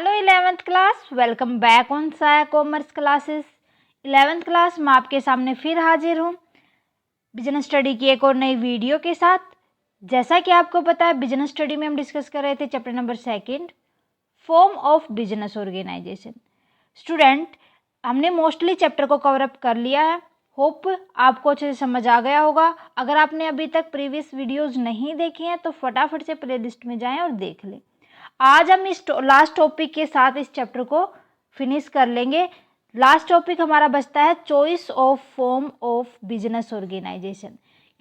Hello 11th class, welcome back on साया commerce classes. 11th class मैं आपके सामने फिर हाजिर हूँ बिजनेस स्टडी की एक और नई वीडियो के साथ। जैसा कि आपको पता है, बिजनेस स्टडी में हम डिस्कस कर रहे थे chapter number 2, form of business organisation. Student, हमने मोस्टली चैप्टर को कवर अप कर लिया है। होप आपको अच्छे से समझ आ गया होगा। अगर आपने अभी तक प्रीवियस वीडियोज़ नहीं देखी हैं तो फटाफट से प्लेलिस्ट में जाएँ और देख लें। आज हम इस लास्ट टॉपिक के साथ इस चैप्टर को फिनिश कर लेंगे। लास्ट टॉपिक हमारा बचता है choice of form of business organisation,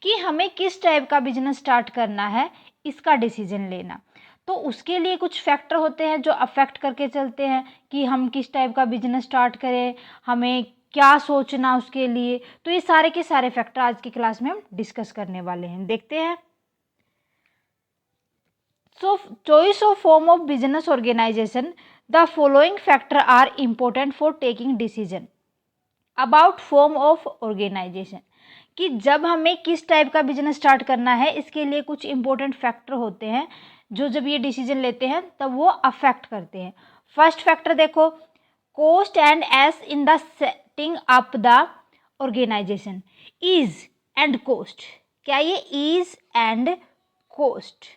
कि हमें किस टाइप का बिजनेस स्टार्ट करना है, इसका डिसीजन लेना। तो उसके लिए कुछ फैक्टर होते हैं जो अफेक्ट करके चलते हैं कि हम किस टाइप का बिजनेस स्टार्ट करें, हमें क्या सोचना उसके लिए। तो ये सारे के सारे फैक्टर आज की क्लास में हम डिस्कस करने वाले हैं। देखते हैं। So, choice of form of business organization, the following factor are important for taking decision about form of organization। कि जब हमें किस टाइप का बिजनेस स्टार्ट करना है, इसके लिए कुछ इंपॉर्टेंट फैक्टर होते हैं जो जब ये डिसीजन लेते हैं तब वो अफेक्ट करते हैं। फर्स्ट फैक्टर देखो, cost and ease in the setting up the organisation. Ease and cost, क्या ये ईज एंड कॉस्ट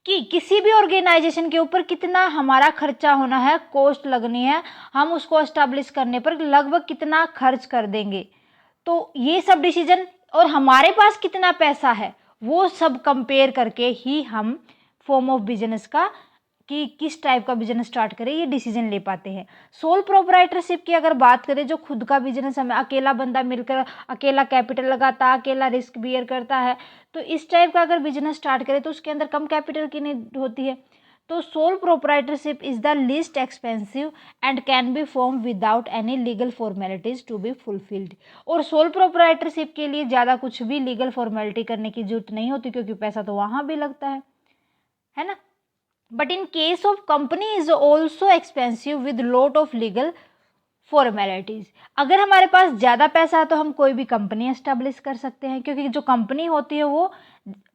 कि किसी भी ऑर्गेनाइजेशन के ऊपर कितना हमारा खर्चा होना है, कॉस्ट लगनी है, हम उसको एस्टैब्लिश करने पर लगभग कितना खर्च कर देंगे। तो ये सब डिसीजन और हमारे पास कितना पैसा है वो सब कंपेयर करके ही हम फॉर्म ऑफ बिजनेस का कि किस टाइप का बिजनेस स्टार्ट करें ये डिसीजन ले पाते हैं। सोल प्रोप्राइटरशिप की अगर बात करें, जो खुद का बिजनेस हमें अकेला बंदा मिलकर अकेला कैपिटल लगाता है, अकेला रिस्क बियर करता है, तो इस टाइप का अगर बिजनेस स्टार्ट करें तो उसके अंदर कम कैपिटल की नीड होती है। तो sole proprietorship is the least expensive and can be form without any legal formalities to be fulfilled. और सोल प्रोप्राइटरशिप के लिए ज़्यादा कुछ भी लीगल फॉर्मेलिटी करने की जरूरत नहीं होती, क्योंकि पैसा तो वहाँ भी लगता है ना। But in case of company is also expensive with lot of legal formalities. अगर हमारे पास ज़्यादा पैसा है तो हम कोई भी कंपनी एस्टेब्लिश कर सकते हैं, क्योंकि जो कंपनी होती है वो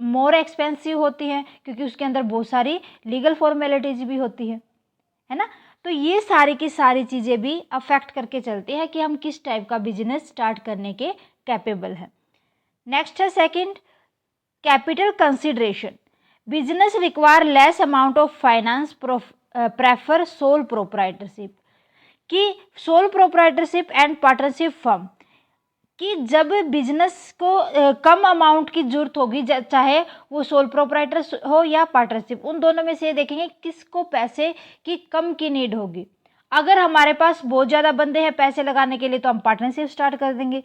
मोर एक्सपेंसिव होती है, क्योंकि उसके अंदर बहुत सारी लीगल फॉर्मेलिटीज भी होती है ना। तो ये सारी की सारी चीज़ें भी अफेक्ट करके चलती है कि हम किस टाइप का बिजनेस स्टार्ट करने के कैपेबल हैं। नेक्स्ट है second, capital consideration. Business require less amount of finance prefer sole proprietorship. कि sole proprietorship and partnership firm, कि जब बिजनेस को कम अमाउंट की जरूरत होगी, चाहे वो सोल प्रोप्राइटर हो या पार्टनरशिप, उन दोनों में से देखेंगे किसको पैसे की कम की नीड होगी। अगर हमारे पास बहुत ज़्यादा बंदे हैं पैसे लगाने के लिए तो हम पार्टनरशिप स्टार्ट कर देंगे।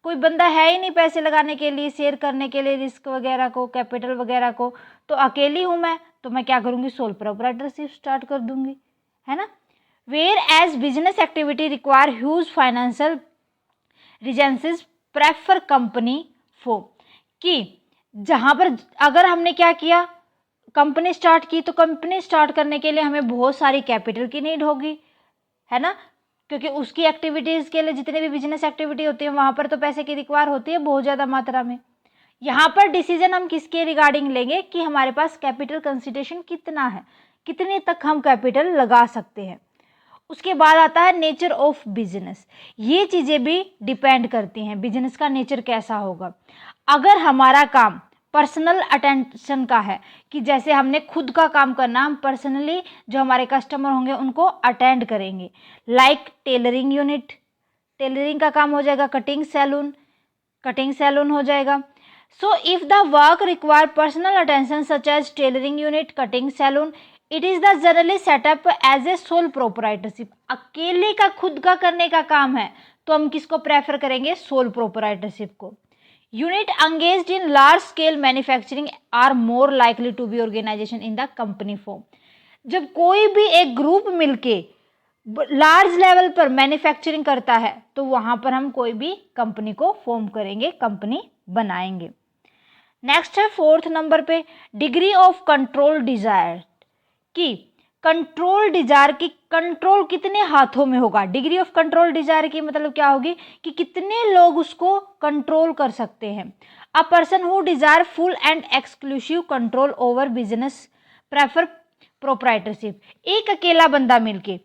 कोई बंदा है ही नहीं पैसे लगाने के लिए, शेयर करने के लिए रिस्क वगैरह को, कैपिटल वगैरह को, तो अकेली हूँ मैं, तो मैं क्या करूँगी, सोल प्रोप्राइटरशिप स्टार्ट कर दूँगी, है ना। Whereas business activity require huge financial resources prefer company form. कि जहाँ पर अगर हमने क्या किया, कंपनी स्टार्ट की, तो कंपनी स्टार्ट करने के लिए हमें बहुत सारी कैपिटल की नीड होगी, है ना, क्योंकि उसकी एक्टिविटीज़ के लिए जितने भी बिजनेस एक्टिविटी होती है वहाँ पर तो पैसे की रिक्वायर होती है बहुत ज़्यादा मात्रा में। यहाँ पर डिसीजन हम किसके रिगार्डिंग लेंगे कि हमारे पास कैपिटल कंसिडरेशन कितना है, कितने तक हम कैपिटल लगा सकते हैं। उसके बाद आता है नेचर ऑफ बिजनेस। ये चीज़ें भी डिपेंड करती हैं बिजनेस का नेचर कैसा होगा। अगर हमारा काम पर्सनल अटेंशन का है, कि जैसे हमने खुद का काम करना, हम पर्सनली जो हमारे कस्टमर होंगे उनको अटेंड करेंगे, लाइक टेलरिंग यूनिट, टेलरिंग का काम हो जाएगा, कटिंग सैलून हो जाएगा। So if the work require personal attention such as tailoring unit, cutting saloon, it is the generally set up as a sole proprietorship. अकेले का खुद का करने का काम है तो हम किसको प्रेफर करेंगे, सोल प्रोप्राइटरशिप को। Unit engaged in large scale manufacturing are more likely to be organization in the company form। जब कोई भी एक ग्रुप मिलके लार्ज लेवल पर मैन्युफैक्चरिंग करता है तो वहां पर हम कोई भी कंपनी को फॉर्म करेंगे, कंपनी बनाएंगे। नेक्स्ट है फोर्थ नंबर पे, डिग्री ऑफ कंट्रोल डिजायर। कि कंट्रोल डिजायर की कंट्रोल कितने हाथों में होगा। डिग्री ऑफ कंट्रोल डिजायर की मतलब क्या होगी कि कितने लोग उसको कंट्रोल कर सकते हैं। A person who desire full and exclusive control over business prefer proprietorship, एक अकेला बंदा मिलके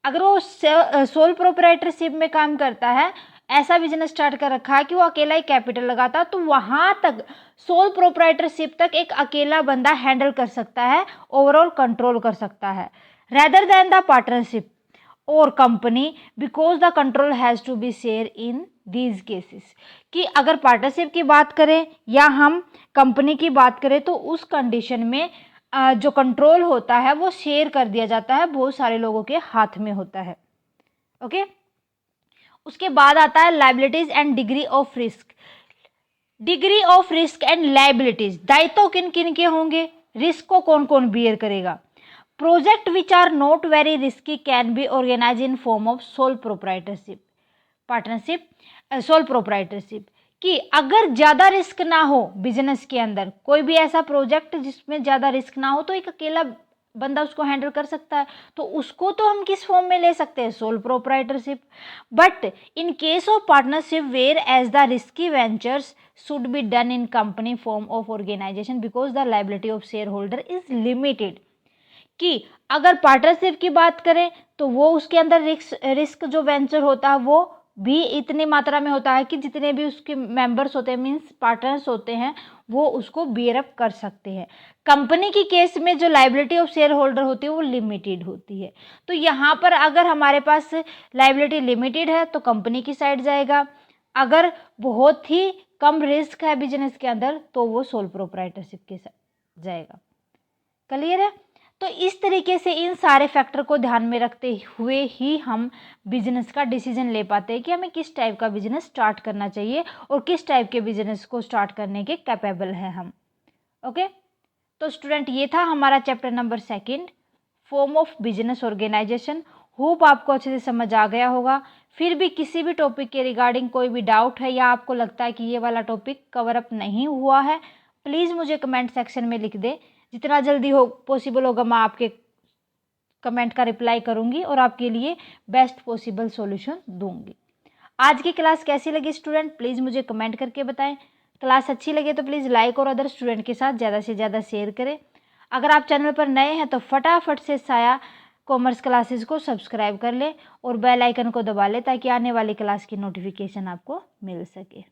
अगर वो सोल प्रोप्राइटरशिप में काम करता है, ऐसा बिजनेस स्टार्ट कर रखा है कि वो अकेला ही कैपिटल लगाता, तो वहां तक सोल प्रोप्राइटरशिप तक एक अकेला बंदा हैंडल कर सकता है, ओवरऑल कंट्रोल कर सकता है, रेदर देन द पार्टनरशिप और company, because the control has to be share in these cases. कि अगर पार्टनरशिप की बात करें या हम कंपनी की बात करें तो उस कंडीशन में जो कंट्रोल होता है वो शेयर कर दिया जाता है, बहुत सारे लोगों के हाथ में होता है। ओके, उसके बाद आता है liabilities and degree of risk. Degree of risk and liabilities, दायित्व किन किन के होंगे, रिस्क को कौन कौन बियर करेगा। Project which are not very risky can be organise in form of sole proprietorship partnership, sole proprietorship. कि अगर ज़्यादा रिस्क ना हो बिजनेस के अंदर, कोई भी ऐसा प्रोजेक्ट जिसमें ज़्यादा रिस्क ना हो, तो एक अकेला बंदा उसको हैंडल कर सकता है, तो उसको तो हम किस फॉर्म में ले सकते हैं, sole proprietorship. But in case of partnership whereas the risky ventures should be done in company form of organisation because the liability of share holder is limited. कि अगर पार्टनरशिप की बात करें तो वो उसके अंदर रिस्क जो वेंचर होता है वो भी इतनी मात्रा में होता है कि जितने भी उसके मेंबर्स होते हैं, मींस पार्टनर्स होते हैं, वो उसको बियर अप कर सकते हैं। कंपनी की केस में जो लायबिलिटी ऑफ शेयर होल्डर होती है वो लिमिटेड होती है। तो यहाँ पर अगर हमारे पास लायबिलिटी लिमिटेड है तो कंपनी की साइड जाएगा, अगर बहुत ही कम रिस्क है बिजनेस के अंदर तो वो सोल प्रोप्राइटरशिप के साथ जाएगा। क्लियर है? तो इस तरीके से इन सारे फैक्टर को ध्यान में रखते हुए ही हम बिजनेस का डिसीजन ले पाते हैं कि हमें किस टाइप का बिजनेस स्टार्ट करना चाहिए और किस टाइप के बिजनेस को स्टार्ट करने के कैपेबल हैं हम। ओके, तो स्टूडेंट ये था हमारा chapter number 2, form of business organisation. Hope आपको अच्छे से समझ आ गया होगा। फिर भी किसी भी टॉपिक के रिगार्डिंग कोई भी डाउट है या आपको लगता है कि ये वाला टॉपिक कवर अप नहीं हुआ है, प्लीज़ मुझे कमेंट सेक्शन में लिख दे। जितना जल्दी हो पॉसिबल होगा मैं आपके कमेंट का रिप्लाई करूंगी और आपके लिए बेस्ट पॉसिबल सॉल्यूशन दूंगी। आज की क्लास कैसी लगी स्टूडेंट, प्लीज़ मुझे कमेंट करके बताएं। क्लास अच्छी लगे तो प्लीज़ लाइक और अदर स्टूडेंट के साथ ज़्यादा से ज़्यादा शेयर करें। अगर आप चैनल पर नए हैं तो फटाफट से साया कॉमर्स क्लासेस को सब्सक्राइब कर लें और बेल आइकन को दबा लें ताकि आने वाली क्लास की नोटिफिकेशन आपको मिल सके।